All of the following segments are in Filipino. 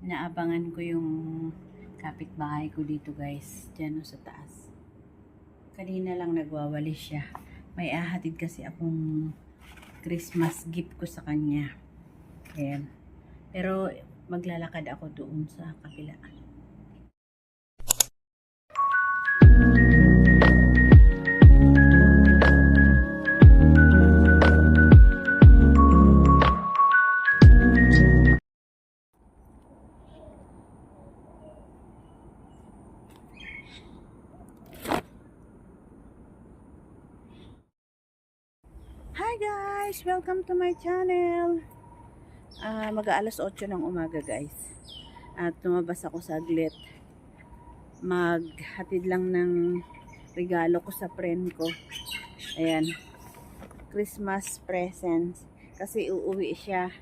Naabangan ko yung kapitbahay ko dito guys, dyan sa taas. Kanina lang nagwawalis siya. May ahatid kasi akong Christmas gift ko sa kanya. Ayan. Pero maglalakad ako doon sa kabila. Hi guys! Welcome to my channel! Mag-aalas 8 ng umaga guys. At tumabas ako saglit. Maghatid lang ng regalo ko sa friend ko. Ayan. Christmas presents. Kasi uuwi siya.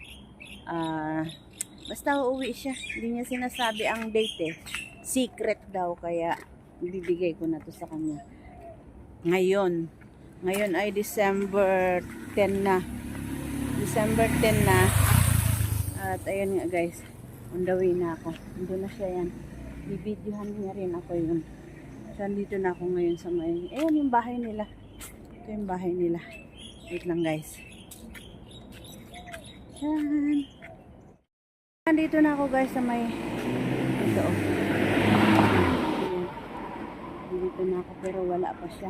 Basta uuwi siya. Hindi niya sinasabi ang date eh. Secret daw. Kaya bibigay ko na to sa kanya. Ngayon ay December 10 na. December 10 na. At ayun nga guys, on the way na ako. Nandun na siya yan. Bibidyohan niya rin ako yun. So, dito na ako ngayon sa may... Ayan yung bahay nila. Ito yung bahay nila. Wait lang guys. Yan. Nandito na ako guys sa may... Ito oh. Dito na ako pero wala pa siya.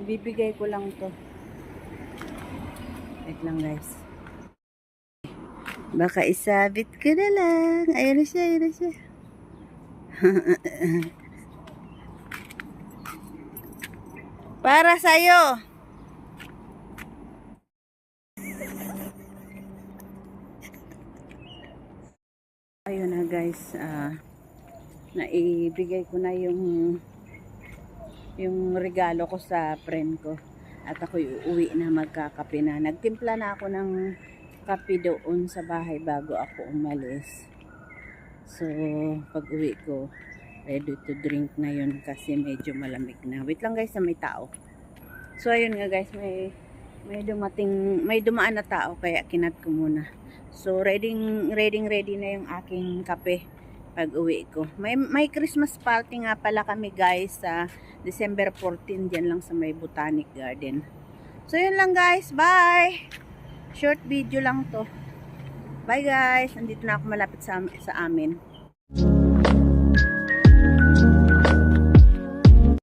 Ibibigay ko lang to. Wait lang guys. Baka isabit ko na lang. Ayun na siya, ayun na siya. Para sa'yo. Ayun na guys. Naibigay ko na yung regalo ko sa friend ko. At ako uuwi na magkakape na. Nagtimpla na ako ng kape doon sa bahay bago ako umalis. So, pag uwi ko, ready to drink na yun kasi medyo malamig na. Wait lang guys, may tao. So, ayun nga guys, may dumaan na tao kaya kinat ko muna. So, ready na yung aking kape pag uwi ko. May Christmas party nga pala kami guys sa December 14 dyan lang sa may Botanic Garden. So, yun lang guys. Bye! Short video lang to. Bye guys! Nandito na ako malapit sa amin.